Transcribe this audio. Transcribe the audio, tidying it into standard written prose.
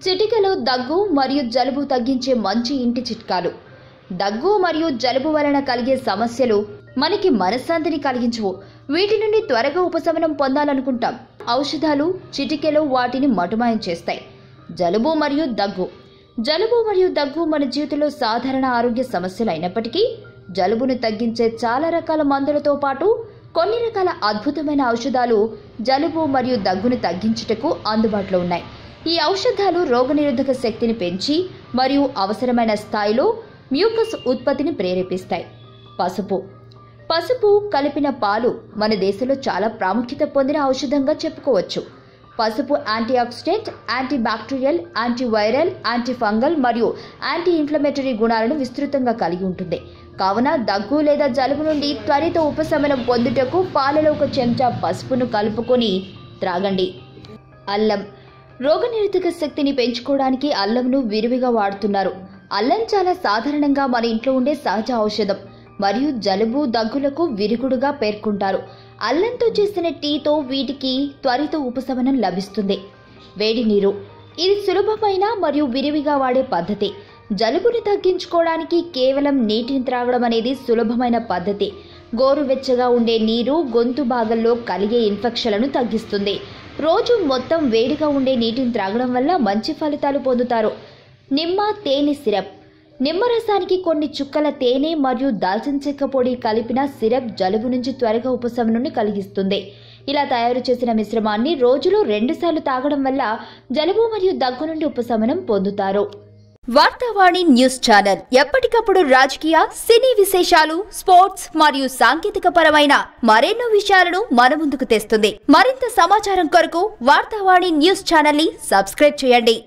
చిటికెలో దగ్గు మరియు జలుబు తగ్గించే మంచి ఇంటి చిట్కాలు. దగ్గు మరియు జలుబు వలన కలిగే సమస్యలు మనకి మనశ్శాంతిని కలిగించవు. వీటి నుండి త్వరగా ఉపశమనం పొందాలనుకుంటాం. ఔషధాలు చిటికెలో వాటిని మటుమాయం చేస్తాయి. జలుబు మరియు దగ్గు మన జీవితంలో సాధారణ ఆరోగ్య సమస్యలు అయినప్పటికీ జలుబును తగ్గించే చాలా రకాల మందులతో పాటు కొన్ని రకాల అద్భుతమైన ఔషధాలు జలుబు మరియు దగ్గును తగ్గించుటకు అందుబాటులో ఉన్నాయి. ఈ ఔషధాలు రోగనిరోధక శక్తిని పెంచి మరియు అవసరమైన స్థాయిలో మ్యూకస్ ఉత్పత్తిని ప్రేరేపిస్తాయి. పసుపు కలిపిన పాలు మన దేశంలో చాలా ప్రాముఖ్యత పొందిన ఔషధంగా చెప్పుకోవచ్చు. పసుపు యాంటీఆక్సిడెంట్, యాంటీబ్యాక్టీరియల్, యాంటీవైరల్, యాంటీఫంగల్ మరియు యాంటీ ఇన్ఫ్లమేటరీ గుణాలను విస్తృతంగా కలిగి ఉంటుంది. కావున దగ్గు లేదా జలుబు నుండి త్వరిత ఉపశమనం పొందుటకు పాలలో 1 చెంచా పసుపును కలుపుకొని త్రాగండి. అల్లం రోగనిరోధక శక్తిని పెంచుకోవడానికి అల్లంను విరివిగా వాడుతున్నారు. అల్లం చాలా సాధారణంగా మన ఇంట్లో ఉండే సహజ ఔషధం మరియు జలుబు దగ్గులకు విరుగుడుగా పేర్కొంటారు. అల్లంతో చేసిన టీతో వీటికి త్వరిత ఉపశమనం లభిస్తుంది. వేడి నీరు ఇది సులభమైన మరియు విరివిగా వాడే పద్ధతి. జలుబుని తగ్గించుకోవడానికి కేవలం నీటిని త్రాగడం అనేది సులభమైన పద్ధతి. గోరువెచ్చగా ఉండే నీరు గొంతు భాగంలో కలిగే ఇన్ఫెక్షన్లను తగ్గిస్తుంది. రోజు మొత్తం వేడిగా ఉండే నీటిని త్రాగడం వల్ల మంచి ఫలితాలు పొందుతారు. నిమ్మ తేనె సిరప్ నిమ్మరసానికి కొన్ని చుక్కల తేనె మరియు దాల్చిన చెక్క పొడి కలిపిన సిరప్ జలుబు నుంచి త్వరగా ఉపశమనాన్ని కలిగిస్తుంది. ఇలా తయారు చేసిన మిశ్రమాన్ని రోజులో 2 సార్లు తాగడం వల్ల జలుబు మరియు దగ్గు నుండి ఉపశమనం పొందుతారు. వార్తావాణి న్యూస్ ఛానల్ ఎప్పటికప్పుడు రాజకీయ, సినీ విశేషాలు, స్పోర్ట్స్ మరియు సాంకేతిక పరమైన మరెన్నో విషయాలను మన ముందుకు తెస్తుంది. మరింత సమాచారం కొరకు వార్తావాణి న్యూస్ ఛానల్ ని సబ్స్క్రైబ్ చేయండి.